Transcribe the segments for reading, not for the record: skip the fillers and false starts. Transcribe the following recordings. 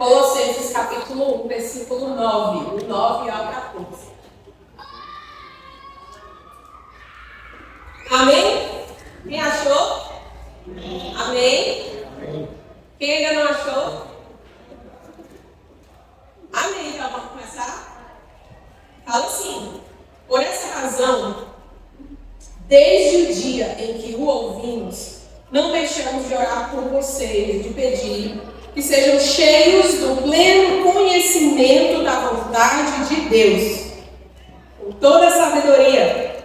Colossenses capítulo 1, versículo 9, do 9 ao 14. Amém? Quem achou? Amém? Quem ainda não achou? Amém, então vamos começar? Fala assim: por essa razão, desde o dia em que o ouvimos, não deixamos de orar por vocês, de pedir que sejam cheios do pleno conhecimento da vontade de Deus, com toda a sabedoria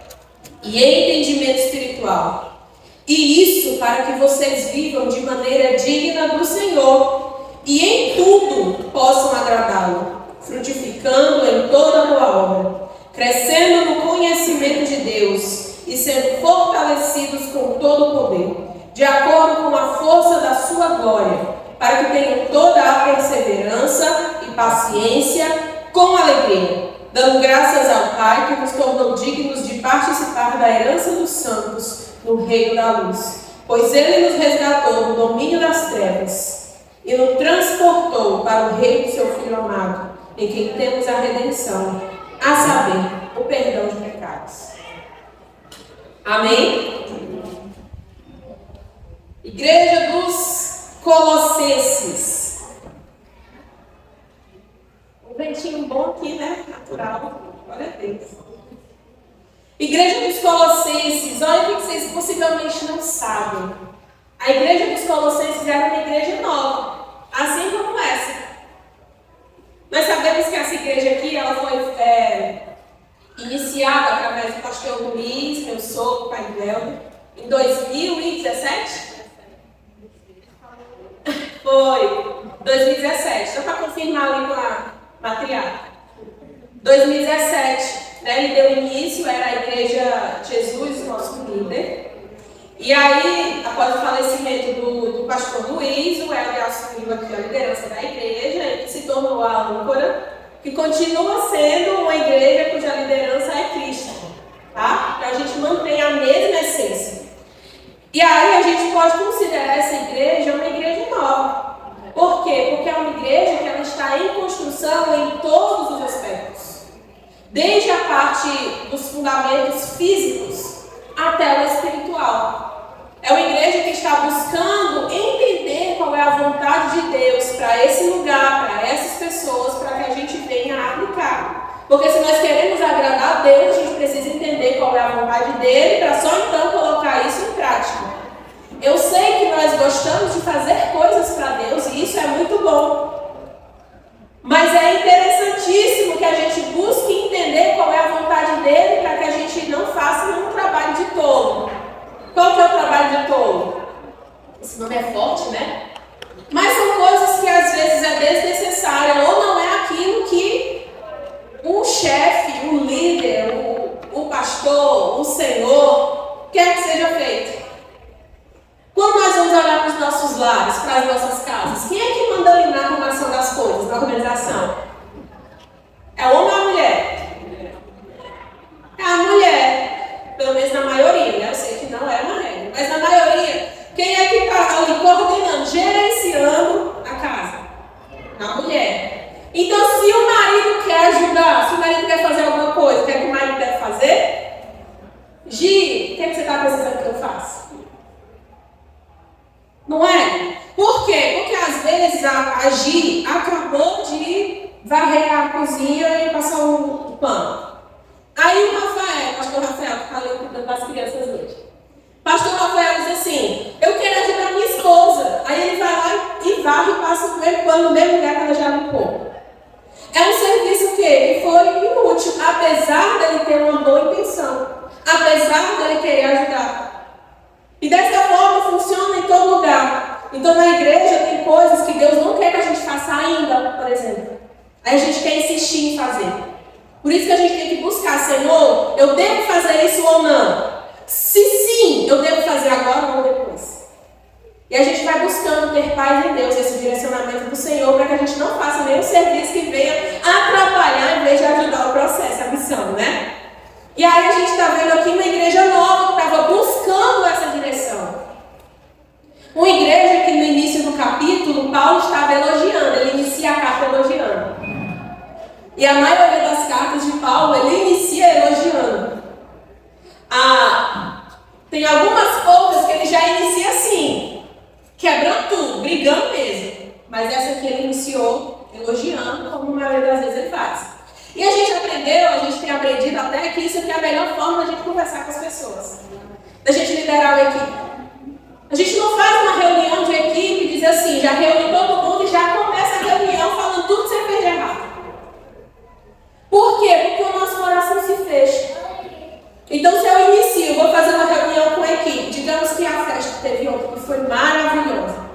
e entendimento espiritual. E isso para que vocês vivam de maneira digna do Senhor e em tudo possam agradá-lo, frutificando em toda boa obra, crescendo no conhecimento de Deus e sendo fortalecidos com todo o poder, de acordo com a força da sua glória, para que tenham toda a perseverança e paciência com alegria, dando graças ao Pai que nos tornou dignos de participar da herança dos santos no reino da luz. Pois Ele nos resgatou do domínio das trevas e nos transportou para o reino do seu Filho amado, em quem temos a redenção, a saber, o perdão de pecados. Amém? Igreja dos Colossenses. Um ventinho bom aqui, né? Natural. Glória a Deus. Igreja dos Colossenses. Olha o que vocês possivelmente não sabem. A igreja dos Colossenses era uma igreja nova, assim como essa. Nós sabemos que essa igreja aqui, ela foi iniciada através do pastor Luiz, meu sogro, pai dela, em 2017. Foi 2017, só para confirmar ali com a matriarca. 2017, né, ele deu início, era a igreja Jesus, nosso líder. E aí, após o falecimento do pastor Luiz, o Helder assumiu aqui a liderança da igreja, ele se tornou a âncora, que continua sendo uma igreja cuja liderança é Cristo, tá? Então a gente mantém a mesma essência. E aí a gente pode considerar essa igreja uma igreja nova. Por quê? Porque é uma igreja que ela está em construção em todos os aspectos. Desde a parte dos fundamentos físicos até o espiritual. É uma igreja que está buscando entender qual é a vontade de Deus para esse lugar, para essas pessoas, para que a gente venha aplicar. Porque se nós queremos agradar a Deus, a gente precisa entender qual é a vontade dele, para só então colocar isso em prática. Eu sei que nós gostamos de fazer coisas para Deus e isso é muito bom. Mas é interessantíssimo que a gente busque entender qual é a vontade dele para que a gente não faça nenhum trabalho de tolo. Qual que é o trabalho de tolo? Esse nome é forte, né? Mas são coisas que às vezes é desnecessária ou não é aquilo que o chefe, o líder, o pastor, o senhor quer que seja feito. Quando nós vamos olhar para os nossos lares, para as nossas casas, quem é que manda ali na arrumação das coisas, na organização? É o homem ou a mulher? É a mulher. Pelo menos na maioria, né? Eu sei que não é uma regra. Mas na maioria, quem é que está ali coordenando, gerenciando a casa? A mulher. Então, se o marido quer ajudar, se o marido quer fazer alguma coisa, quer que o marido deve fazer? Gi, o que você está precisando que eu faça? Não é? Por quê? Porque às vezes a Gi acabou de varrer a cozinha e passar o pano. Aí o Rafael, pastor Rafael, que está ali cuidando das crianças hoje. Pastor Rafael diz assim: eu quero ajudar minha esposa. Aí ele vai lá e varre e passa o primeiro pano no mesmo lugar que ela já limpou. É um serviço que foi inútil, apesar dele ter uma boa intenção, apesar dele querer ajudar. E dessa forma funciona em todo lugar. Então na igreja tem coisas que Deus não quer que a gente faça ainda, por exemplo. Aí a gente quer insistir em fazer. Por isso que a gente tem que buscar: Senhor, eu devo fazer isso ou não? Se sim, eu devo fazer agora ou depois. E a gente vai buscando ter paz em Deus, esse direcionamento do Senhor, para que a gente não faça nenhum serviço que venha atrapalhar em vez de ajudar o processo, a missão, né? E aí a gente está vendo aqui uma igreja nova que estava buscando essa direção. Uma igreja que no início do capítulo, Paulo estava elogiando. Ele inicia inicia a carta elogiando. E a maioria das cartas de Paulo, ele inicia elogiando. Tem algumas poucas que ele já inicia assim, quebrando tudo, brigando mesmo. Mas essa aqui ele iniciou elogiando, como a maioria das vezes ele faz. E a gente tem aprendido até que isso aqui é a melhor forma da gente conversar com as pessoas. Da gente liderar uma equipe. A gente não faz uma reunião de equipe e diz assim, já reúne todo mundo e já começa a reunião falando tudo que você fez de errado. Por quê? Porque o nosso coração se fecha. Então, se eu inicio, vou fazer uma reunião com a equipe, digamos que a festa que teve ontem, que foi maravilhosa.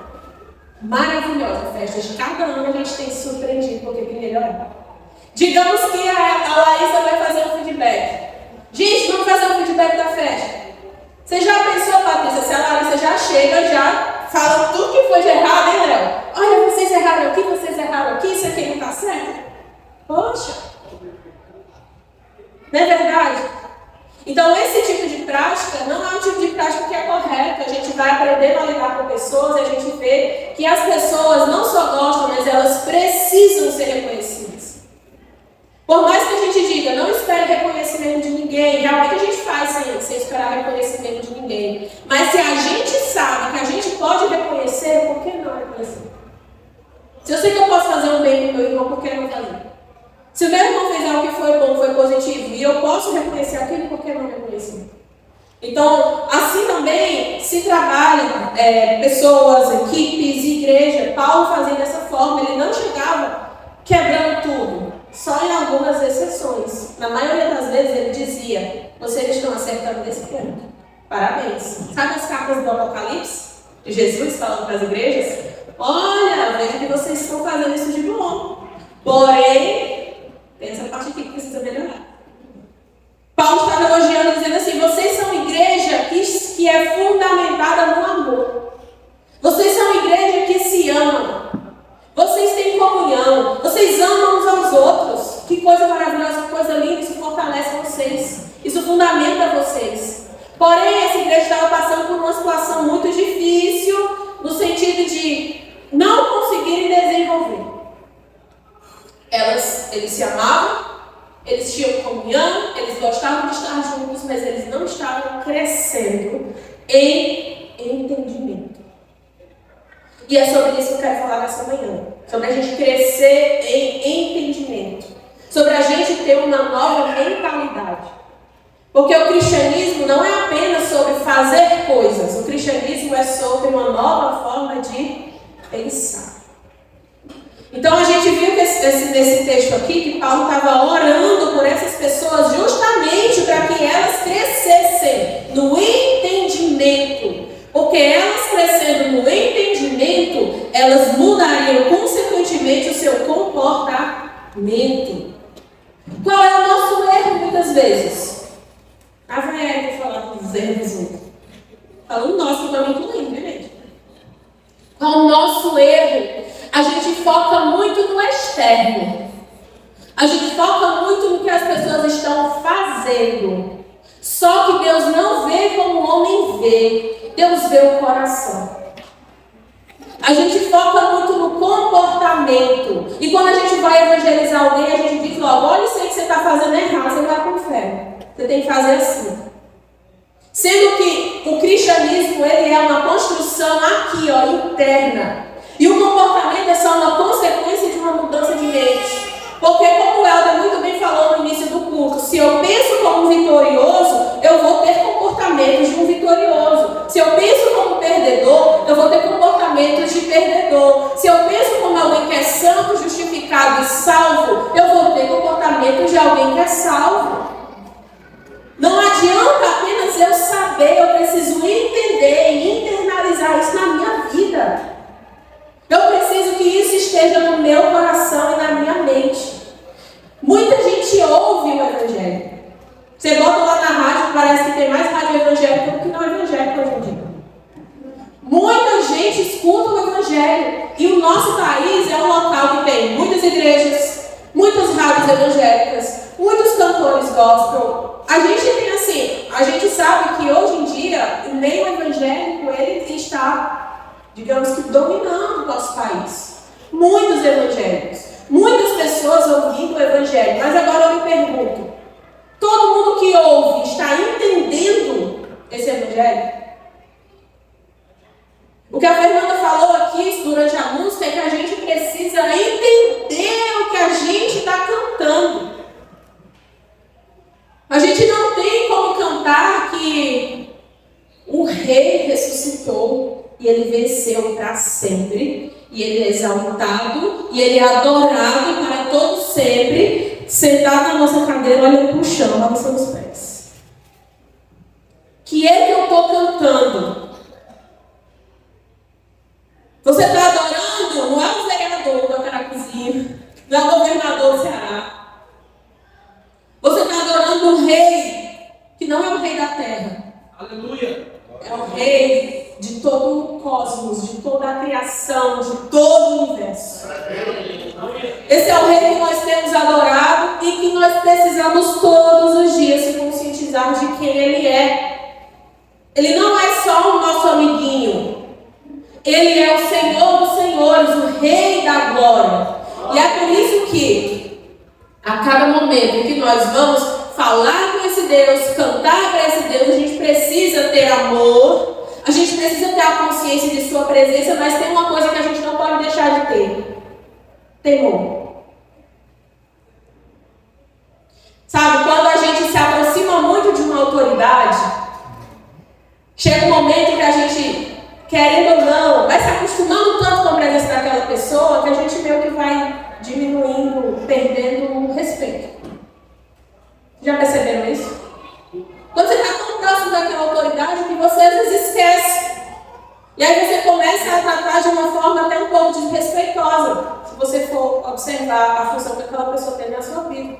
Maravilhosa a festa. De cada ano a gente tem se surpreendido porque tem melhorado. Digamos que a Laísa vai fazer um feedback. Gente, vamos fazer um feedback da festa. Você já pensou, Patrícia, se a Larissa já chega, já fala tudo que foi de errado, hein, Léo? Olha, vocês erraram aqui, isso aqui não está certo. Poxa! Não é verdade? Então, esse tipo de prática não é um tipo de prática que é correto. A gente vai aprendendo a lidar com pessoas e a gente vê que as pessoas não só gostam, mas elas precisam ser reconhecidas. Por mais que a gente diga, não espere reconhecimento de ninguém, realmente a gente faz sem esperar reconhecimento de ninguém. Mas se a gente sabe que a gente pode reconhecer, por que não reconhecer? Se eu sei que eu posso fazer um bem para o meu irmão, por que não fazer? Se o meu irmão fez algo que foi bom, foi positivo, e eu posso reconhecer aquilo, por que não reconhecer? Então, assim também se trabalham pessoas, equipes, igreja. Paulo fazia dessa forma, ele não chegava quebrando tudo, só em algumas exceções. Na maioria das vezes ele dizia, vocês estão acertando desse ponto. Parabéns. Sabe as cartas do Apocalipse? De Jesus falando para as igrejas? Olha, vejo que vocês estão fazendo isso de bom. Porém, tem essa parte aqui que precisa melhorar. Paulo estava elogiando, dizendo assim, vocês são igreja que é fundamentada no amor. Vocês são igreja que se amam. Vocês têm comunhão. Vocês amam uns aos outros. Que coisa maravilhosa, que coisa linda. Isso fortalece vocês. Isso fundamenta vocês. Porém, essa igreja estava passando por uma situação muito difícil, no sentido de não conseguirem desenvolver. Eles se amavam, eles tinham comunhão, eles gostavam de estar juntos, mas eles não estavam crescendo em entendimento. E é sobre isso que eu quero falar nessa manhã. Sobre a gente crescer em entendimento. Sobre a gente ter uma nova mentalidade. Porque o cristianismo não é apenas sobre fazer coisas. O cristianismo é sobre uma nova forma de pensar. Então a gente viu que nesse texto aqui, que Paulo estava orando por essas pessoas justamente para que elas crescessem no entendimento. Porque elas crescendo no entendimento, elas mudariam consequentemente o seu comportamento. Qual é o nosso erro muitas vezes? Vai falar dos erros. Falando nosso, também incluindo, gente. Qual é o nosso erro? A gente foca muito no externo. A gente foca muito no que as pessoas estão fazendo. Só que Deus não vê como o homem vê. Deus vê o coração. A gente foca muito no comportamento. E quando a gente vai evangelizar alguém, a gente diz logo, olha isso aí que você está fazendo errado, você vai para o inferno. Você tem que fazer assim. Sendo que o cristianismo, ele é uma construção aqui, interna. E o comportamento é só uma consequência de uma mudança de mente. Porque como o Helder muito bem falou no início do culto, se eu penso como vitorioso, eu vou ter comportamentos de um vitorioso. Se eu penso como perdedor, eu vou ter comportamentos de perdedor. Se eu penso como alguém que é santo, justificado e salvo, eu vou ter comportamentos de alguém que é salvo. Não adianta apenas eu saber, eu preciso entender e internalizar isso na minha vida. Eu preciso que isso esteja no meu coração e na minha mente. Muita gente ouve o evangelho. Você bota lá na rádio, parece que tem mais rádio evangélica do que não evangélica hoje em dia. Muita gente escuta o evangelho. E o nosso país é um local que tem muitas igrejas, muitas rádios evangélicas, muitos cantores gospel. A gente tem assim, a gente sabe que hoje em dia o meio evangélico ele está, digamos que, dominando o nosso país. Muitos evangélicos. Muitas pessoas ouvindo o evangelho. Mas agora eu me pergunto, todo mundo que ouve está entendendo esse evangelho? O que a Fernanda falou aqui durante a música é que a gente precisa entender o que a gente está cantando. A gente não tem como cantar que o rei ressuscitou e ele venceu para sempre, e ele é exaltado, e ele é adorado para todo sempre, sentado na nossa cadeira, olhando para o chão, balançando os pés. Que é que eu estou cantando? Você está adorando, não é o vereador da Caracuzinho, não é o governador do Ceará. Você está adorando um rei, que não é o rei da terra. Aleluia! É o rei de todo o cosmos, de toda a criação, de todo o universo. Esse é o rei que nós temos adorado e que nós precisamos todos os dias se conscientizar de quem ele é. Ele não é só o nosso amiguinho. Ele é o Senhor dos senhores, o Rei da glória. E é por isso que, a cada momento que nós vamos falar com esse Deus, cantar para esse Deus, a gente precisa ter amor, a gente precisa ter a consciência de sua presença, mas tem uma coisa que a gente não pode deixar de ter: temor. Sabe, quando a gente se aproxima muito de uma autoridade, chega um momento que a gente, querendo ou não, vai se acostumando tanto com a presença daquela pessoa que a gente meio que vai diminuindo, perdendo o respeito. Já perceberam isso? Quando você está tão próximo daquela autoridade que você às vezes esquece. E aí você começa a tratar de uma forma até um pouco desrespeitosa, se você for observar a função que aquela pessoa tem na sua vida.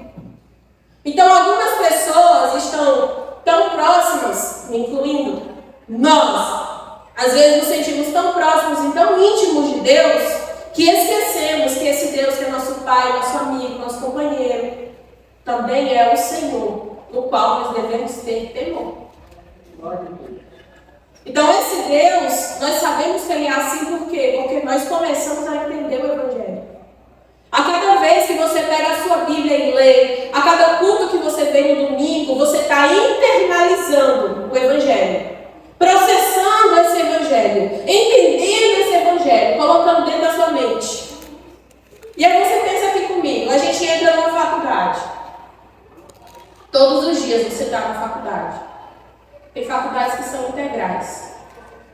Então algumas pessoas estão tão próximas, me incluindo, nós, às vezes nos sentimos tão próximos e tão íntimos de Deus, que esquecemos que esse Deus que é nosso Pai, nosso amigo, nosso companheiro, também é o Senhor, no qual nós devemos ter temor. Então esse Deus, nós sabemos que ele é assim por quê? Porque nós começamos a entender o Evangelho. A cada vez que você pega a sua Bíblia e lê, a cada culto que você vem no domingo, você está internalizando o Evangelho, processando esse Evangelho, entendendo esse Evangelho, colocando dentro da sua mente. E aí você pensa aqui comigo, a gente entra numa faculdade. Todos os dias você está na faculdade. Tem faculdades que são integrais.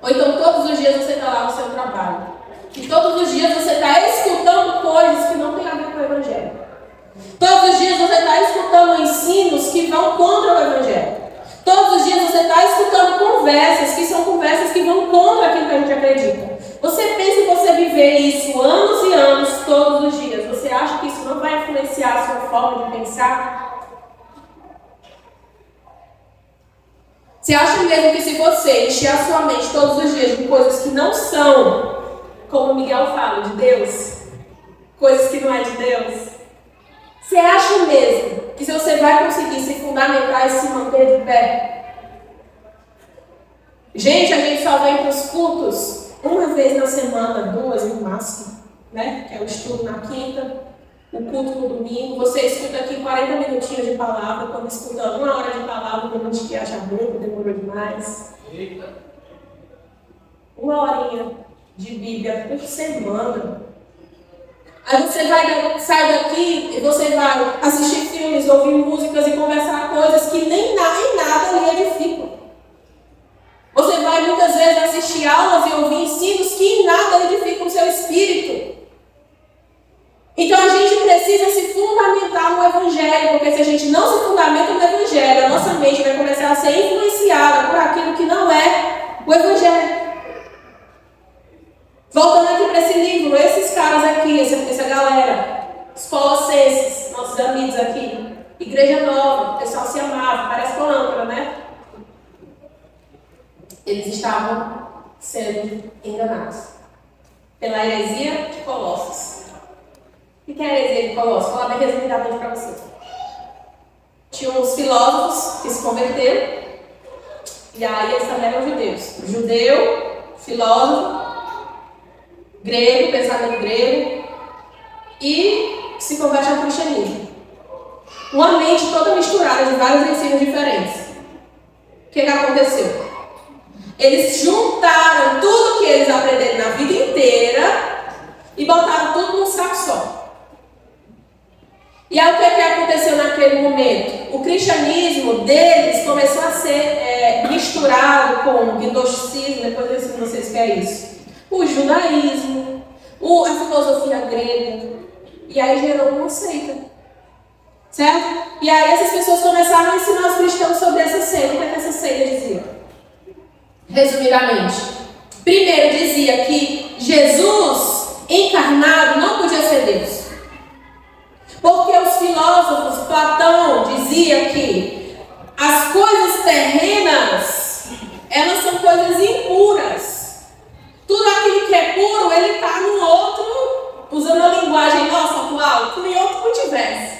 Ou então todos os dias você está lá no seu trabalho. E todos os dias você está escutando coisas que não têm a ver com o Evangelho. Todos os dias você está escutando ensinos que vão contra o Evangelho. Todos os dias você está escutando conversas que são conversas que vão contra aquilo que a gente acredita. Você pensa em você viver isso anos e anos, todos os dias. Você acha que isso não vai influenciar a sua forma de pensar? Você acha mesmo que se você encher a sua mente todos os dias de coisas que não são, como Miguel fala, de Deus, coisas que não é de Deus, você acha mesmo que se você vai conseguir se fundamentar e se manter de pé? Gente, a gente só vem para os cultos uma vez na semana, 2 no máximo, né? Que é o estudo na quinta, o culto no domingo. Você escuta aqui 40 minutinhos de palavra, quando escuta 1 hora de palavra, tem gente que acha muito, demorou demais. 1 horinha de Bíblia por semana. Aí você sai daqui e você vai assistir filmes, ouvir músicas e conversar coisas que nem nada lhe edificam. Você vai muitas vezes assistir aulas e ouvir ensinos que em nada edificam o seu espírito. Então a gente precisa se fundamentar no Evangelho, porque se a gente não se fundamenta no Evangelho, a nossa mente vai começar a ser influenciada por aquilo que não é o Evangelho. Voltando aqui para esse livro, esses caras aqui, essa galera, os colossenses, nossos amigos aqui, Igreja Nova, o pessoal se amava, parece com âncora, né? Eles estavam sendo enganados pela heresia de Colossos. O que é a heresia de Colossos? Vou falar bem resumidamente para vocês. Tinha uns filósofos que se converteram, e aí eles também eram judeus. Judeu, filósofo, grego, pensamento grego, e se converte ao cristianismo. Uma mente toda misturada de vários ensinos diferentes. O que aconteceu? Eles juntaram tudo que eles aprenderam na vida inteira e botaram tudo num saco só. E aí o que aconteceu naquele momento? O cristianismo deles começou a ser misturado com o gnosticismo, depois eu ensino vocês o que é isso. O judaísmo, a filosofia grega, e aí gerou uma seita. Certo? E aí essas pessoas começaram a ensinar os cristãos sobre essa seita. O que essa seita dizia? Resumidamente. Primeiro dizia que Jesus encarnado não podia ser Deus. Porque os filósofos, Platão dizia que as coisas terrenas, elas são coisas impuras. Tudo aquilo que é puro, ele está no outro, usando a linguagem nossa atual, em outro multiverso.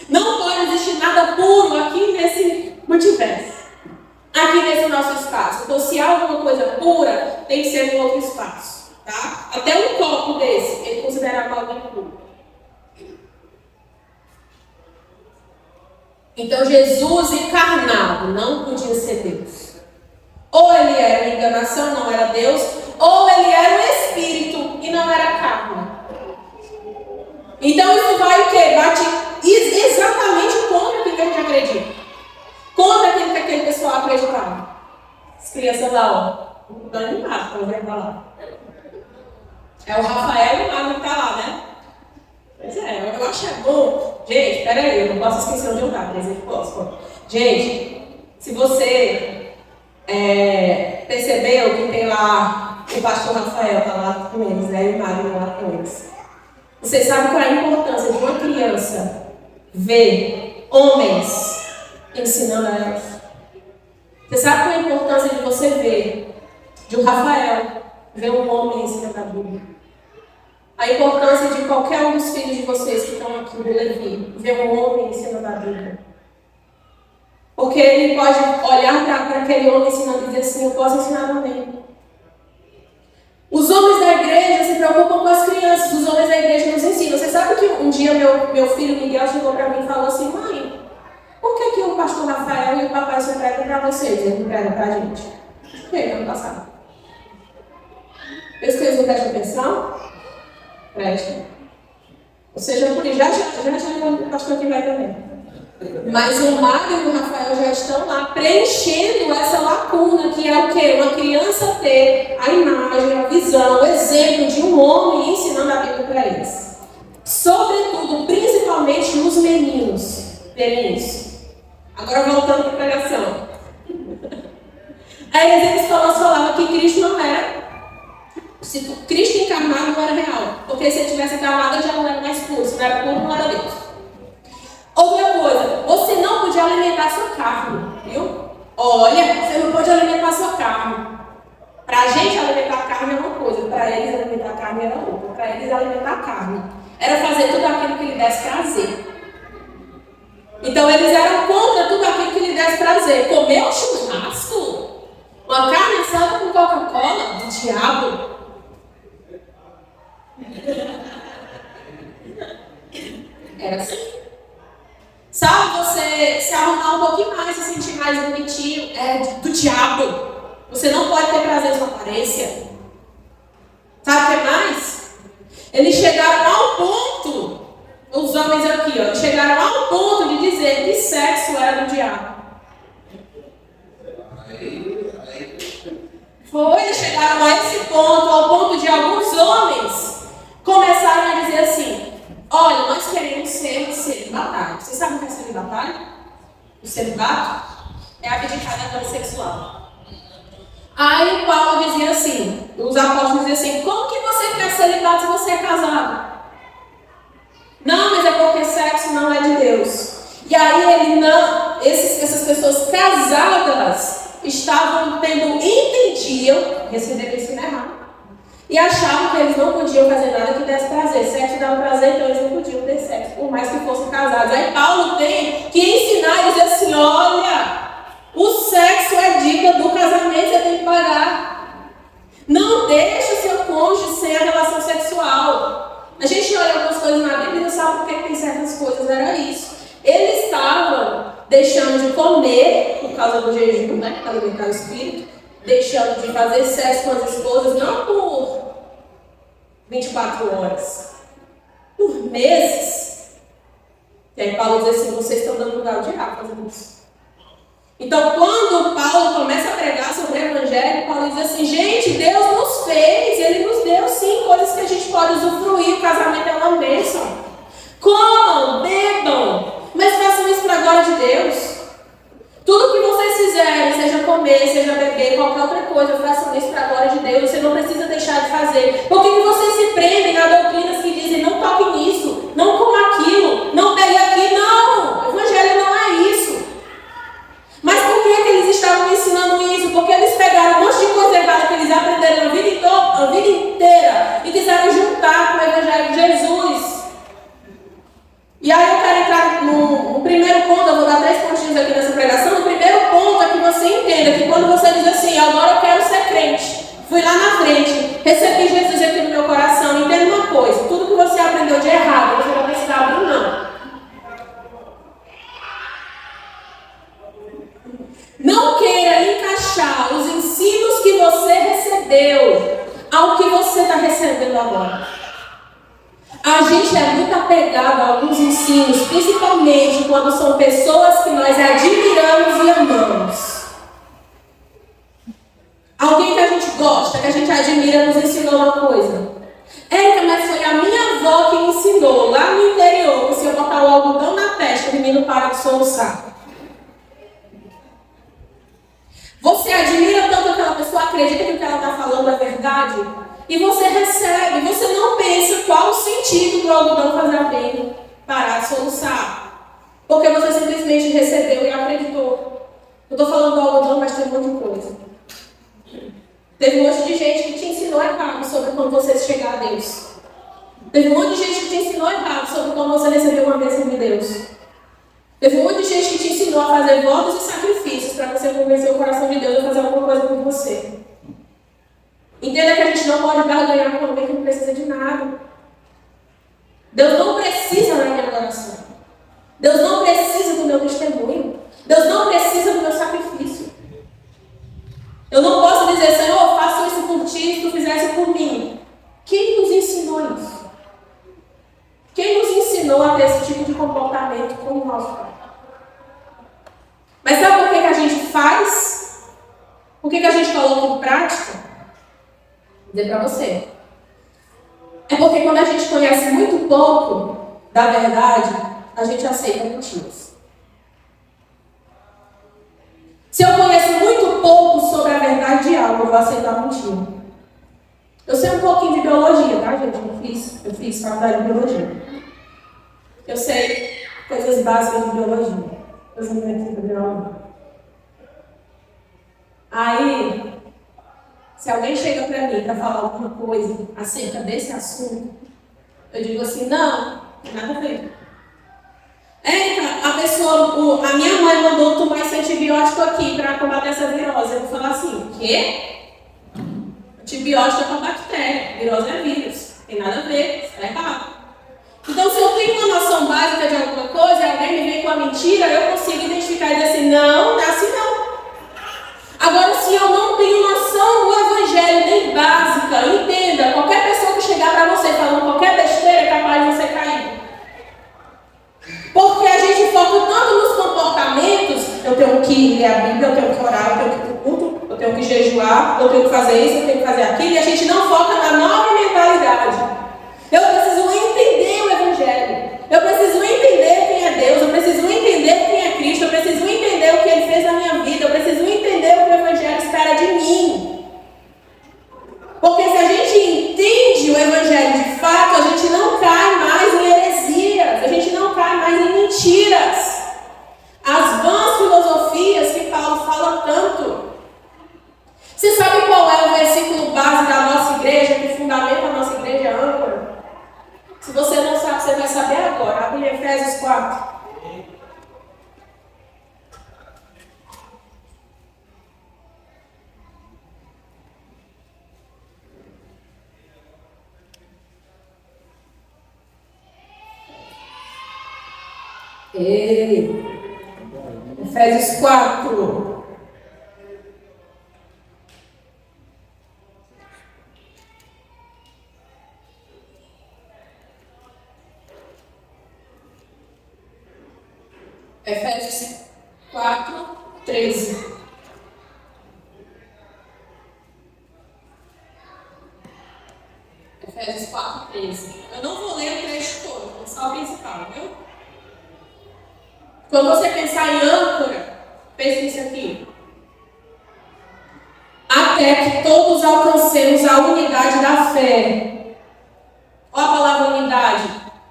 Não pode existir nada puro aqui nesse multiverso, aqui nesse nosso espaço. Então, se há alguma coisa pura, tem que ser em outro espaço, tá? Até um copo desse, ele considerava algo impuro. Então, Jesus encarnado não podia ser Deus. Ou ele era uma enganação, não era Deus, ou ele era um espírito e não era carne. Então isso vai o quê? Bate exatamente contra aquilo que a gente acredita. Contra aquilo que aquele pessoal acreditava. As crianças lá, ó, não estão animadas para ver lá. É o Rafael e o Mário que está lá, né? Pois é, eu acho bom. Gente, peraí, eu não posso esquecer onde eu estava, por exemplo, posso. Gente, se você percebeu que tem lá o pastor Rafael, está lá com eles, né? E o Mário está lá com eles. Você sabe qual é a importância de uma criança ver homens ensinando a elas? Você sabe qual é a importância de você ver, de um Rafael, ver um homem ensinando a Bíblia? A importância de qualquer um dos filhos de vocês que estão aqui, do Levi, ver um homem ensinando a Bíblia. Porque ele pode olhar para aquele homem ensinando e dizer assim, eu posso ensinar também. Os homens da igreja se preocupam com as crianças, os homens da igreja nos ensinam. Você sabe que um dia meu filho Miguel chegou para mim e falou assim, mãe, por que o pastor Rafael e o papai só pregam para vocês, eles não pregam para a gente? Por que ano passado? Pensa que eles não prestam atenção? Prestam. Ou seja, porque já o pastor que vai também. Mas o Mário e o Rafael já estão lá preenchendo essa lacuna, que é o quê? Uma criança ter a imagem, a visão, o exemplo de um homem ensinando a Bíblia para eles. Sobretudo, principalmente nos meninos terem isso. Agora voltando para a pregação. Aí eles falavam que Cristo não era. Se Cristo encarnado não era real. Porque se ele tivesse encarnado, ele já não era mais puro. Se não era puro, não era Deus. Outra coisa, você não podia alimentar sua carne, viu? Olha, você não pode alimentar sua carne. Para a gente alimentar a carne é uma coisa, para eles alimentar a carne era outra. Para eles alimentar a carne era fazer tudo aquilo que lhe desse prazer. Então eles eram contra tudo aquilo que lhe desse prazer. Comer um churrasco, uma carne assada com Coca-Cola, do diabo. Era assim. Sabe, você se arrumar um pouquinho mais, se sentir mais bonitinho, é do diabo. Você não pode ter prazer na sua aparência. Sabe o que mais? Eles chegaram ao ponto, os homens aqui, ó, chegaram ao ponto de dizer que sexo era do diabo. Eles chegaram a esse ponto, ao ponto de alguns homens começarem a dizer assim, olha, nós queremos ser celibatários. Vocês sabem o que é celibatário? O celibato é abdicar da vida sexual. Aí Paulo dizia assim, os apóstolos diziam assim, como que você quer celibato se você é casado? Não, mas é porque sexo não é de Deus. E aí essas pessoas casadas estavam entendiam, receberam ensino errado. E achavam que eles não podiam fazer nada que desse prazer. Sexo dava prazer, então eles não podiam ter sexo, por mais que fossem casados. Aí Paulo tem que ensinar e dizer assim, olha, o sexo é dica do casamento, você tem que pagar. Não deixe o seu cônjuge sem a relação sexual. A gente olha algumas coisas na Bíblia e não sabe por que tem certas coisas, era isso. Eles estavam deixando de comer por causa do jejum, né, para alimentar o espírito, deixando de fazer sexo com as esposas, não por 24 horas, por meses. E aí Paulo diz assim, vocês estão dando lugar ao diabo fazendo isso. Então, quando Paulo começa a pregar sobre o Evangelho, Paulo diz assim, gente, Deus nos fez, Ele nos deu sim coisas que a gente pode usufruir, o casamento é uma bênção. Comam, bebam, mas façam isso para a glória de Deus. Tudo que vocês fizerem, seja comer, seja beber, qualquer outra coisa, façam isso para a glória de Deus. Você não precisa deixar de fazer. Por que vocês se prendem a doutrinas que dizem, não toque nisso, não coma aquilo, não pegue aqui? Não, o Evangelho não é isso. Mas por que eles estavam ensinando isso? Porque eles pegaram um monte de coisa errada que eles aprenderam a vida inteira e quiseram juntar com o Evangelho de Jesus. E aí eu quero entrar no primeiro ponto, eu vou dar 3 pontinhos aqui nessa pregação. O primeiro ponto é que você entenda que quando você diz assim, agora eu quero ser crente, fui lá na frente, recebi Jesus aqui no meu coração, entenda uma coisa, tudo que você aprendeu de errado, você vai precisar abrir mão. Não queira encaixar os ensinos que você recebeu ao que você está recebendo agora. A gente é muito apegado a alguns ensinos, principalmente quando são pessoas que nós admiramos e amamos. Alguém que a gente gosta, que a gente admira, nos ensinou uma coisa. Érica, mas foi a minha avó que me ensinou, lá no interior, que se eu botar o algodão na testa, o menino para de soluçar. Você admira tanto aquela pessoa, acredita que o que ela está falando é verdade? E você recebe, você não pensa qual o sentido do algodão fazer alguém parar de soluçar. Porque você simplesmente recebeu e acreditou. Eu estou falando do algodão, mas tem um monte de coisa. Teve um monte de gente que te ensinou errado sobre como você chegar a Deus. Teve um monte de gente que te ensinou errado sobre como você recebeu uma bênção de Deus. Teve um monte de gente que te ensinou a fazer votos e sacrifícios para você convencer o coração de Deus a fazer alguma coisa por você. Entenda que a gente não pode barganhar com alguém que não precisa de nada. Deus não precisa da minha adoração. Deus não precisa do meu testemunho. Deus não precisa do meu sacrifício. Eu não posso dizer, Senhor, eu faço isso por ti se tu fizesse por mim. Quem nos ensinou isso? Quem nos ensinou a ter esse tipo de comportamento com o nosso Pai? Mas sabe por que a gente faz? Por que a gente coloca em prática? Vou dizer para você. É porque quando a gente conhece muito pouco da verdade, a gente aceita mentiras. Se eu conheço muito pouco sobre a verdade de algo, eu vou aceitar mentira. Eu sei um pouquinho de biologia, tá, gente? Eu fiz faculdade de biologia. Eu sei coisas básicas de biologia. Coisas de biologia. Aí, se alguém chega para mim para falar alguma coisa acerca desse assunto, eu digo assim, não, nada a ver. A minha mãe mandou tomar esse antibiótico aqui para combater essa virose. Eu vou falar assim, o quê? Antibiótico é para bactéria, virose é vírus. Tem nada a ver, isso é errado. Então, se eu tenho uma noção básica de alguma coisa e alguém me vem com a mentira, eu consigo identificar e dizer assim, não é assim não. Agora, se eu não tenho noção do Evangelho, nem básica, entenda, qualquer pessoa que chegar para você falando qualquer besteira é capaz de você cair. Porque a gente foca tanto nos comportamentos, eu tenho que ler a Bíblia, eu tenho que orar, eu tenho que ir para o culto, eu tenho que jejuar, eu tenho que fazer isso, eu tenho que fazer aquilo, e a gente não foca na nova mentalidade. Eu preciso entender o Evangelho, eu preciso entender quem é Deus, eu preciso entender quem é Cristo, eu preciso entender o que Ele fez na minha vida, eu preciso entender o que o Evangelho espera de mim. Porque se a gente entende o Evangelho de fato, a gente não cai mais em heresias, a gente não cai mais em mentiras. As vãs filosofias que Paulo fala tanto. Você sabe qual é o versículo base da nossa igreja que Efésios 4. Efésios 4, 13. Efésios 4, 13. Eu não vou ler o trecho todo, é só o principal, viu? Quando você pensar em âncora, pense nisso aqui. Até que todos alcancemos a unidade da fé. Olha a palavra unidade.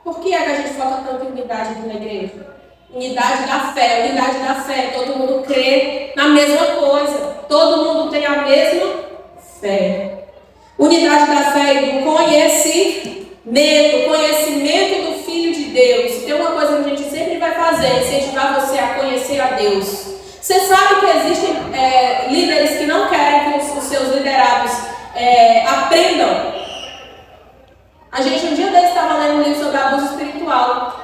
Por que é que a gente foca tanto em unidade aqui na igreja? Unidade da fé, unidade da fé. Todo mundo crê na mesma coisa. Todo mundo tem a mesma fé. Unidade da fé e do conhecimento do Filho de Deus. Tem uma coisa que a gente sempre vai fazer, incentivar você a conhecer a Deus. Você sabe que existem líderes que não querem que os seus liderados aprendam. A gente um dia desse estava lendo um livro sobre abuso espiritual.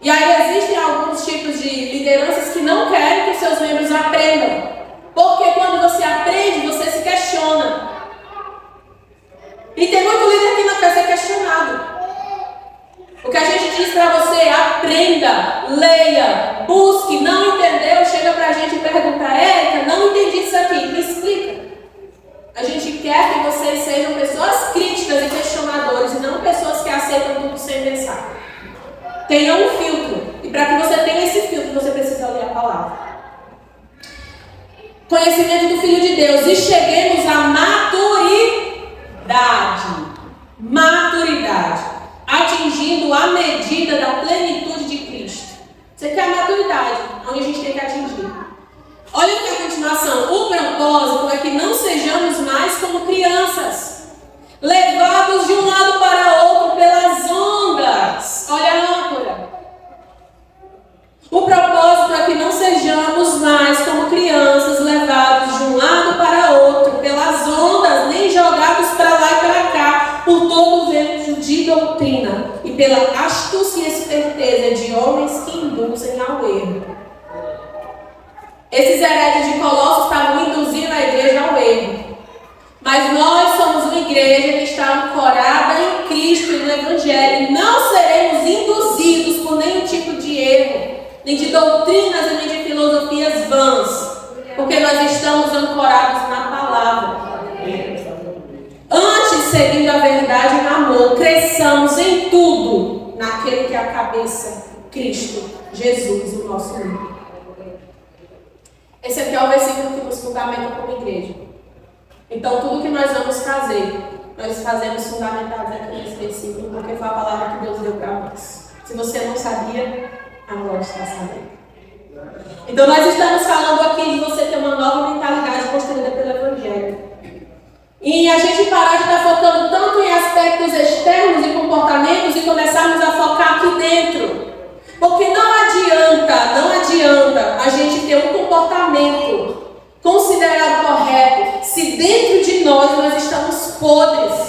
E aí existem alguns tipos de lideranças que não querem que os seus membros aprendam. Porque quando você aprende, você se questiona. E tem muito líder que não quer ser questionado. O que a gente diz para você, aprenda, leia, busque, não entendeu, chega para a gente e pergunta, Érica, não entendi isso aqui, me explica. A gente quer que vocês sejam pessoas críticas e questionadores e não pessoas que aceitam tudo sem pensar. Tenha um filtro. E para que você tenha esse filtro, você precisa ler a palavra. Conhecimento do Filho de Deus. E cheguemos à maturidade. Atingindo a medida da plenitude de Cristo. Isso aqui é a maturidade, onde a gente tem que atingir. Olha aqui a continuação. O propósito é que não sejamos mais como crianças, levados de um lado para outro pelas ondas. Olha a âncora. O propósito é que não sejamos mais como crianças, levados de um lado para outro pelas ondas, nem jogados para lá e para cá, por todo o vento de doutrina e pela astúcia e esperteza de homens que induzem ao erro. Esses hereges de Colossos estavam induzindo a igreja ao erro. Mas nós somos uma igreja que está ancorada em Cristo e no Evangelho. Não seremos induzidos por nenhum tipo de erro, nem de doutrinas e nem de filosofias vãs, porque nós estamos ancorados na palavra. Antes, seguindo a verdade no amor, cresçamos em tudo naquele que é a cabeça, Cristo, Jesus, o nosso líder. Esse aqui é o versículo que nos fundamenta como igreja. Então, tudo que nós vamos fazer, nós fazemos fundamentados aqui nesse versículo, porque foi a palavra que Deus deu para nós. Se você não sabia, agora está sabendo. Então, nós estamos falando aqui de você ter uma nova mentalidade construída pelo Evangelho. E a gente parar de estar focando tanto em aspectos externos e comportamentos e começarmos a focar aqui dentro. Porque não adianta a gente ter um comportamento considerado correto se dentro de nós estamos podres.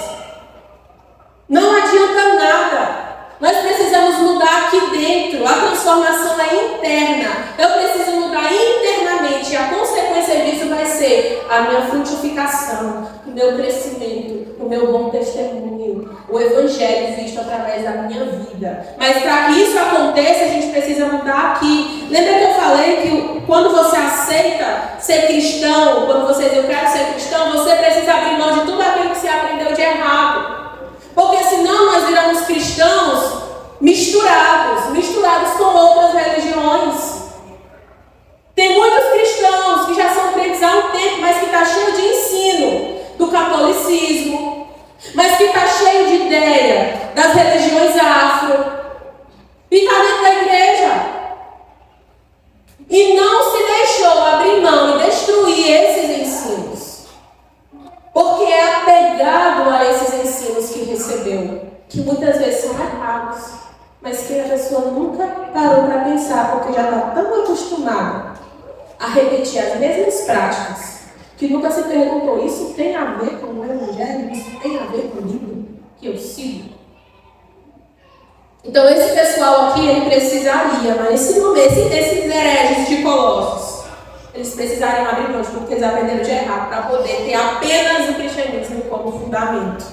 Não adianta nada. Nós precisamos mudar aqui dentro. A transformação é interna. Eu preciso mudar internamente. E a consequência disso vai ser a minha frutificação, o meu crescimento, o meu bom testemunho, o Evangelho visto através da minha vida. Mas para que isso aconteça, a gente precisa mudar aqui. Lembra que eu falei que quando você aceita ser cristão, quando você diz eu quero ser cristão, você precisa abrir mão de tudo aquilo que você aprendeu de errado. Porque senão nós viramos cristãos misturados com outras religiões. Tem muitos cristãos que já são crentes há um tempo, mas que está cheio de ensino do catolicismo, mas que está cheio de ideia das religiões afro, e está dentro da igreja. E não se deixou abrir mão e destruir esses ensinos. Porque é apegado a esses ensinos que recebeu, que muitas vezes são errados, mas que a pessoa nunca parou para pensar, porque já está tão acostumada a repetir as mesmas práticas, que nunca se perguntou, isso tem a ver com o Evangelho? Isso tem a ver com o livro que eu sigo? Então esse pessoal aqui, ele precisaria, mas esses hereges de Colossos, eles precisariam abrir mão de tudo que eles aprenderam de errado para poder ter apenas o cristianismo como fundamento.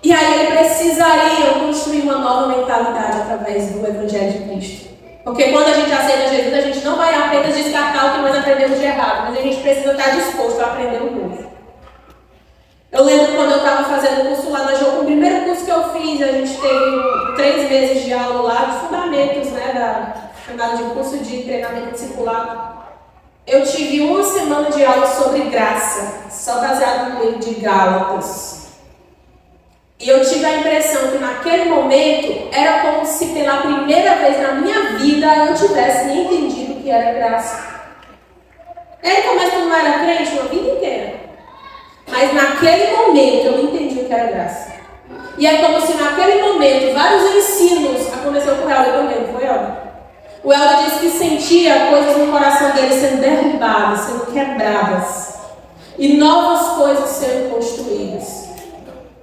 E aí ele precisaria construir uma nova mentalidade através do Evangelho de Cristo. Porque quando a gente aceita Jesus, a gente não vai apenas descartar o que nós aprendemos de errado, mas a gente precisa estar disposto a aprender o novo. Eu lembro quando eu estava fazendo o curso lá na Jogo, o primeiro curso que eu fiz, a gente teve 3 meses de aula lá, de fundamentos, chamado de curso de treinamento discipulado. Eu tive uma semana de aula sobre graça, só baseado no livro de Gálatas. E eu tive a impressão que naquele momento era como se pela primeira vez na minha vida eu tivesse entendido o que era graça. Então, mas tu não era crente a vida inteira. Mas naquele momento eu entendi o que era graça. E é como se naquele momento vários ensinos aconteceram com o Helder também, não foi, Helder? O Helder disse que sentia coisas no coração dele sendo derrubadas, sendo quebradas. E novas coisas sendo construídas.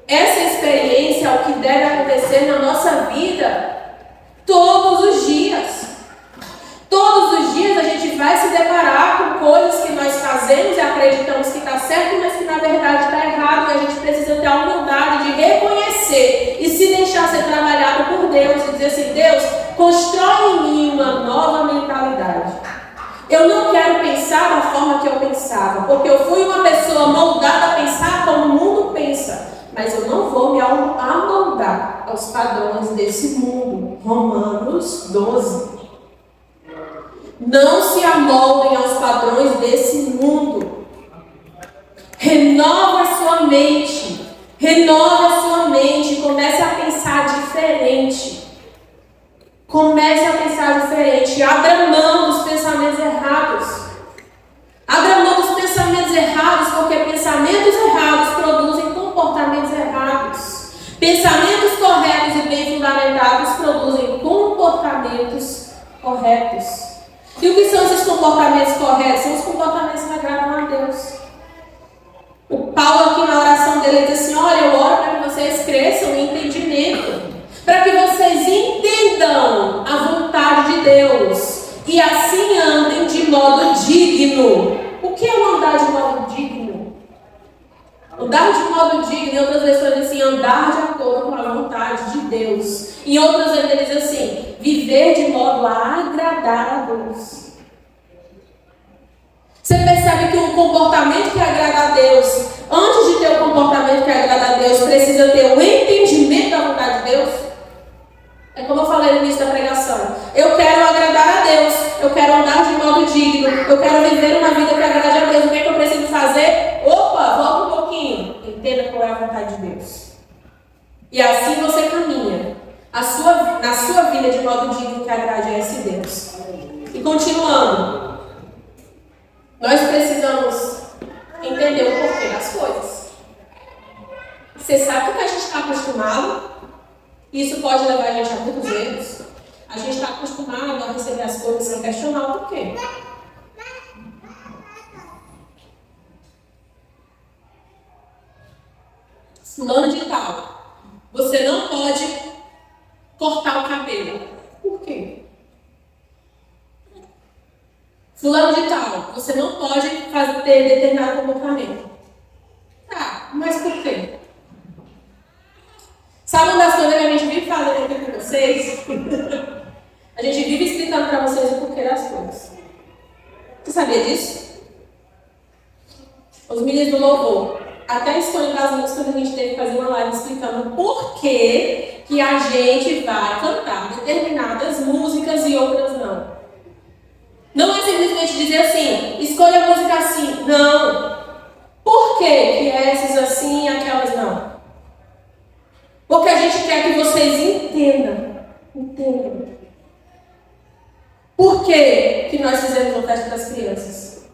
Essa experiência é o que deve acontecer na nossa vida todos os dias. Todos os dias a gente vai se deparar com coisas que nós fazemos e acreditamos que está certo, mas que na verdade está errado. E a gente precisa ter a humildade de reconhecer e se deixar ser trabalhado por Deus e dizer assim: Deus, constrói em mim uma nova mentalidade. Eu não quero pensar da forma que eu pensava, porque eu fui uma pessoa moldada a pensar como o mundo pensa. Mas eu não vou me amoldar aos padrões desse mundo. Romanos 12. Não se amoldem aos padrões desse mundo. Renova a sua mente. Renova a sua mente. Comece a pensar diferente. Comece a pensar diferente. Abra mão dos pensamentos errados. Abra mão dos pensamentos errados, porque pensamentos errados produzem comportamentos errados. Pensamentos corretos e bem fundamentados produzem comportamentos corretos. E o que são esses comportamentos corretos? São os comportamentos que agradam a Deus. O Paulo aqui na oração dele diz assim: olha, eu oro para que vocês cresçam em entendimento, para que vocês entendam a vontade de Deus e assim andem de modo digno. O que é andar de modo digno? Andar de modo digno, em outras versões assim, andar de acordo com a vontade de Deus. Em outras ele diz assim, viver de modo a agradar a Deus. Você percebe que um comportamento que agrada a Deus, antes de ter o comportamento que agrada a Deus, precisa ter o entendimento da vontade de Deus? É como eu falei no início da pregação. Eu quero agradar a Deus, eu quero andar de modo digno, eu quero viver uma vida que agrade a Deus. O que é que eu preciso fazer? Opa, volta um pouquinho. Entenda qual é a vontade de Deus. E assim você caminha na sua vida de modo digno que agrade a esse Deus. E continuando, nós precisamos entender o porquê das coisas. Você sabe o que a gente está acostumado? Isso pode levar a gente a muitos erros. A gente está acostumado a receber as coisas sem questionar o porquê. Fulano de tal, você não pode cortar o cabelo. Por quê? Fulano de tal, você não pode ter determinado comportamento. Tá, mas por quê? Sabe uma das coisas que a gente vive falando aqui com vocês? A gente vive explicando para vocês o porquê das coisas. Você sabia disso? Os meninos do louvor, até escolhendo as músicas, a gente teve que fazer uma live explicando por que a gente vai cantar determinadas músicas e outras não. Não é simplesmente dizer assim, escolha a música assim. Não. Por que essas assim e aquelas não? Porque a gente quer que vocês entendam. Por que nós fizemos uma festa das crianças?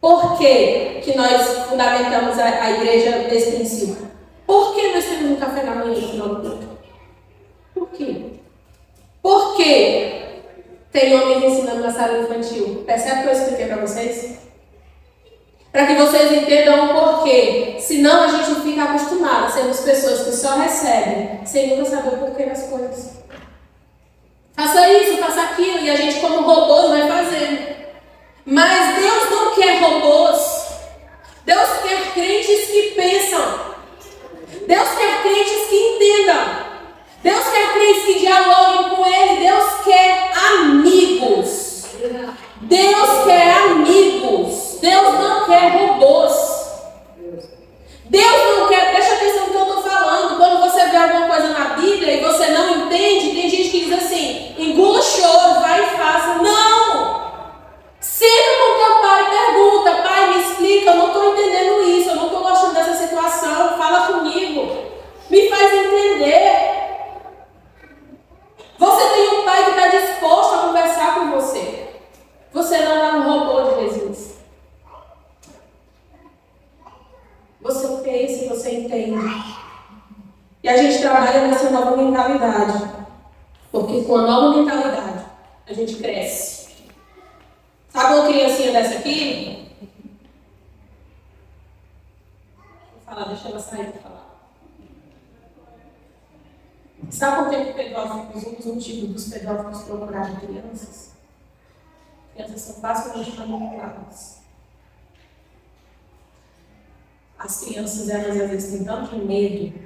Por que nós fundamentamos a igreja nesse princípio? Por que nós temos um café da manhã no final do culto? Por quê? Por que tem homens ensinando na sala infantil? Percebe o que eu expliquei para vocês? Para que vocês entendam o porquê. Senão a gente fica acostumado a sermos pessoas que só recebem, sem nunca saber o porquê das coisas. Faça isso, faça aquilo, e a gente como robôs vai fazendo. Mas Deus não quer robôs. Deus quer crentes que pensam. Deus quer crentes que entendam. Deus quer crentes que dialoguem com Ele. Deus quer amigos. Deus quer amigos. Deus não quer robôs. Deus não quer, presta atenção no que eu estou falando. Quando você vê alguma coisa na Bíblia e você não entende, tem gente que diz assim: engula o choro, vai e faça. Não! Senta com teu pai e pergunta: pai, me explica, eu não estou entendendo isso, eu não estou gostando dessa situação, fala comigo, me faz entender. Você tem um pai que está disposto a conversar com você. Você não é um robô de Jesus. Você pensa e você entende. E a gente trabalha nessa nova mentalidade. Porque com a nova mentalidade, a gente cresce. Sabe uma criancinha dessa aqui? Vou falar, deixa ela sair para falar. Sabe por que os motivos dos pedófilos procurarem crianças? Crianças são facilmente manipuladas. As crianças, elas às vezes têm tanto medo,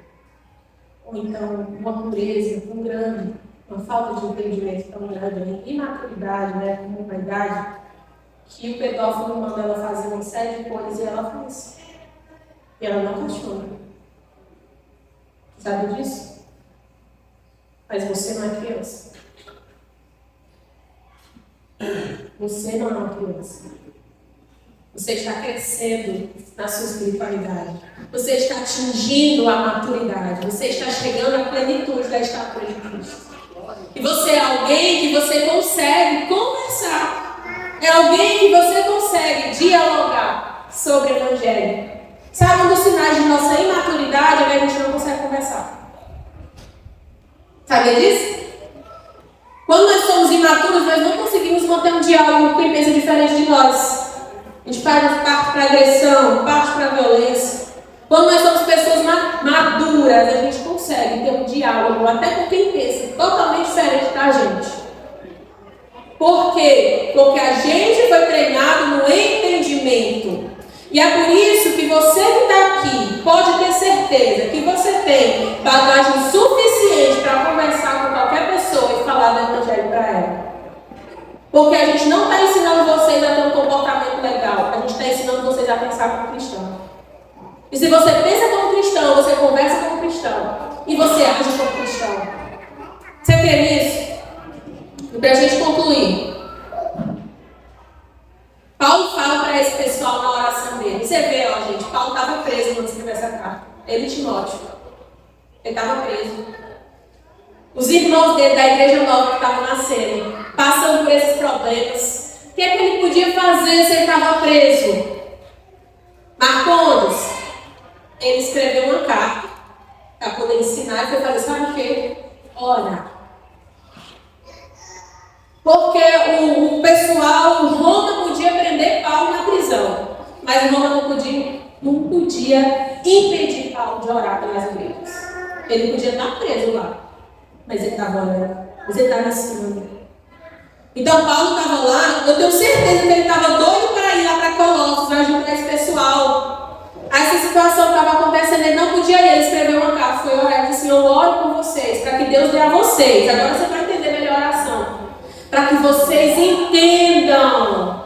ou então uma pureza tão grande, uma falta de entendimento tão grande, uma imaturidade, né, como uma idade, que o pedófilo manda ela fazer uma série de coisas e ela faz. E ela não questiona. Sabe disso? Mas você não é criança. Você não é uma criança. Você está crescendo na sua espiritualidade. Você está atingindo a maturidade. Você está chegando à plenitude da estatura de Cristo. E você é alguém que você consegue conversar. É alguém que você consegue dialogar sobre o Evangelho. Sabe, um dos sinais de nossa imaturidade é que a gente não consegue conversar. Sabe disso? Quando nós somos imaturos, nós não conseguimos manter um diálogo com quem pensa diferente de nós. A gente parte para agressão, parte para violência. Quando nós somos pessoas maduras, a gente consegue ter um diálogo até com quem pensa totalmente diferente da gente. Por quê? Porque a gente foi treinado no entendimento. E é por isso que você que está aqui pode ter certeza que você tem bagagem suficiente para conversar com qualquer pessoa e falar do Evangelho para ela. Porque a gente não está ensinando vocês a ter um comportamento legal, a gente está ensinando vocês a pensar como cristão. E se você pensa como cristão, você conversa como cristão e você age como cristão. Você crê nisso? E para a gente concluir, Paulo fala para esse pessoal na oração dele. Você vê, ó, gente, Paulo estava preso quando escreveu essa carta. Ele e Timóteo. Ele estava preso. Os irmãos dele da igreja nova que estavam nascendo, passando por esses problemas. O que é que ele podia fazer se ele estava preso? Marcondes, ele escreveu uma carta para poder ensinar e foi fazer, sabe o quê? Orar. Porque o pessoal, Roma podia prender Paulo na prisão, mas Roma não podia impedir Paulo de orar pelas igrejas. Ele podia estar preso lá, mas ele estava orando, mas ele estava ensinando. Então Paulo estava lá, eu tenho certeza que ele estava doido para ir lá para Colossos, para ajudar esse pessoal. Essa situação estava acontecendo, ele não podia ir, ele escreveu uma carta, foi orar e disse assim: eu oro por vocês, para que Deus dê a vocês. Agora você vai entender melhor a oração. Para que vocês entendam,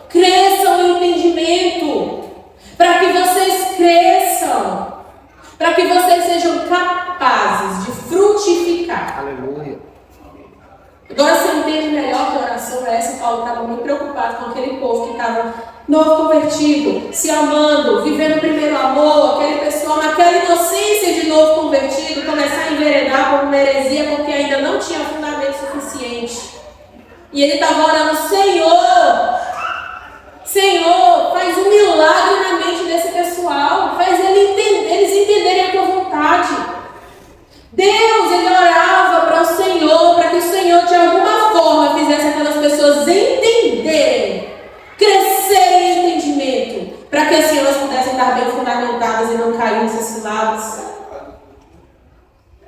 cresçam no entendimento, para que vocês cresçam, para que vocês sejam capazes de frutificar. Aleluia. Agora você entende melhor que a oração é essa. Paulo estava muito preocupado com aquele povo que estava novo convertido, se amando, vivendo o primeiro amor, aquele pessoal naquela inocência de novo convertido, começar a enveredar por uma heresia porque ainda não tinha fundamento suficiente. E ele estava orando: Senhor, Senhor, faz um milagre na mente desse pessoal, faz eles entenderem a tua vontade. Deus, ele orava para o Senhor, para que o Senhor de alguma forma fizesse aquelas pessoas entenderem, crescerem em entendimento, para que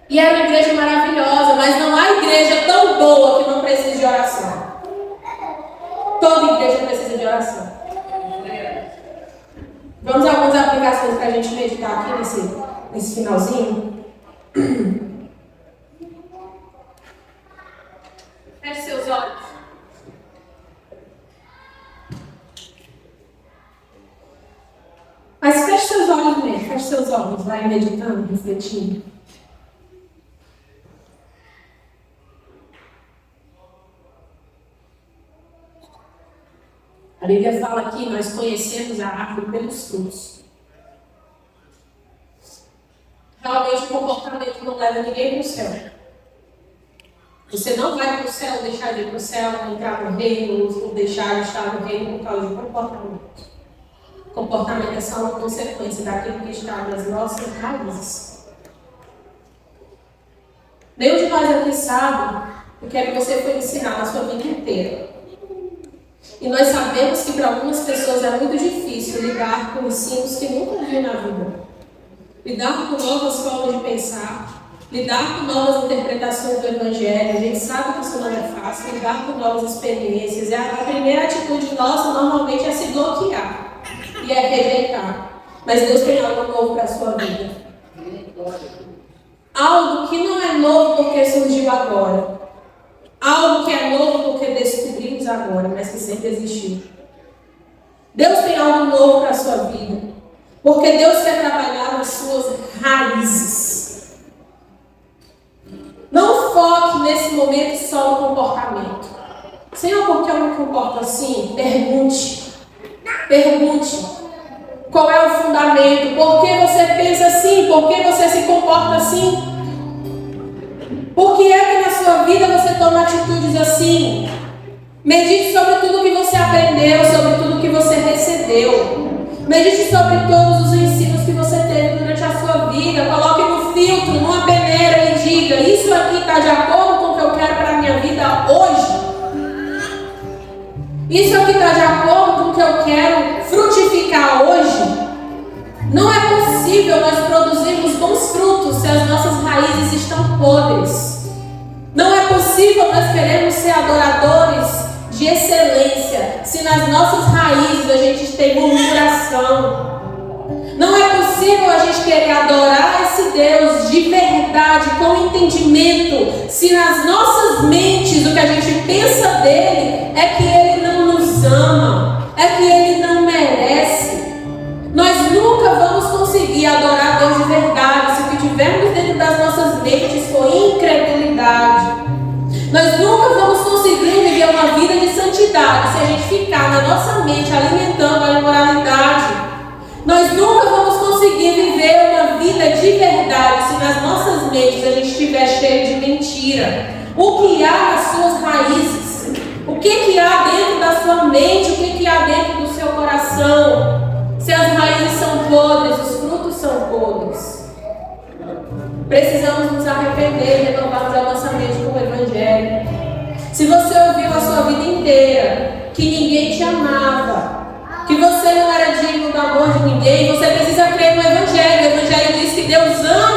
E era uma igreja maravilhosa, mas não há igreja tão boa que não precisa de oração. Toda igreja precisa de oração. Vamos a algumas aplicações para a gente meditar aqui nesse finalzinho. Feche seus olhos. Mas feche seus olhos mesmo, feche seus olhos, vai meditando, refletindo. A Bíblia fala que nós conhecemos a árvore pelos frutos. Realmente o comportamento não leva ninguém para o céu. Você não vai para o céu, deixar de ir para o céu, entrar no reino, ou deixar de estar no reino por causa de comportamento. Comportamento é só uma consequência daquilo que está nas nossas raízes. Nenhum de nós aqui sabe o que é que você foi ensinar na sua vida inteira. E nós sabemos que para algumas pessoas é muito difícil lidar com ensinos que nunca viu na vida. Lidar com novas formas de pensar, lidar com novas interpretações do Evangelho. A gente sabe que isso não é fácil, lidar com novas experiências. E a primeira atitude nossa normalmente é se bloquear. E é rejeitar. Mas Deus tem algo novo para a sua vida. Algo que não é novo porque surgiu agora. Algo que é novo porque descobrimos agora, mas que sempre existiu. Deus tem algo novo para a sua vida. Porque Deus quer trabalhar nas suas raízes. Não foque nesse momento só no comportamento. Senhor, por que eu me comporto assim? Pergunte. Pergunte. Qual é o fundamento? Por que você pensa assim? Por que você se comporta assim? Por que é que na sua vida você toma atitudes assim? Medite sobre tudo que você aprendeu, sobre tudo que você recebeu. Medite sobre todos os ensinos que você teve durante a sua vida. Coloque no filtro, numa peneira e diga: isso aqui está de acordo com o que eu quero para a minha vida hoje? Isso aqui está de acordo com o que eu quero frutificar hoje? Não é possível nós produzirmos bons frutos se as nossas raízes estão podres. Não é possível nós queremos ser adoradores de excelência se nas nossas raízes a gente tem murmuração. Não é possível a gente querer adorar esse Deus de verdade, com entendimento, se nas nossas mentes o que a gente pensa dele é que ele não nos ama, é que ele não merece. Nós nunca vamos conseguir adorar Deus de verdade se o que tivermos dentro das nossas mentes for incredulidade. Nós nunca vamos conseguir viver uma vida de santidade se a gente ficar na nossa mente alimentando a imoralidade. Nós nunca vamos conseguir viver uma vida de verdade se nas nossas mentes a gente estiver cheio de mentira. O que há nas suas raízes? O que há dentro da sua mente? O que há dentro do seu coração? Se as raízes são podres, os frutos são podres. Precisamos nos arrepender e renovarmos a nossa mente com o Evangelho. Se você ouviu a sua vida inteira que ninguém te amava, que você não era digno do amor de ninguém, você precisa crer no Evangelho. O Evangelho diz que Deus ama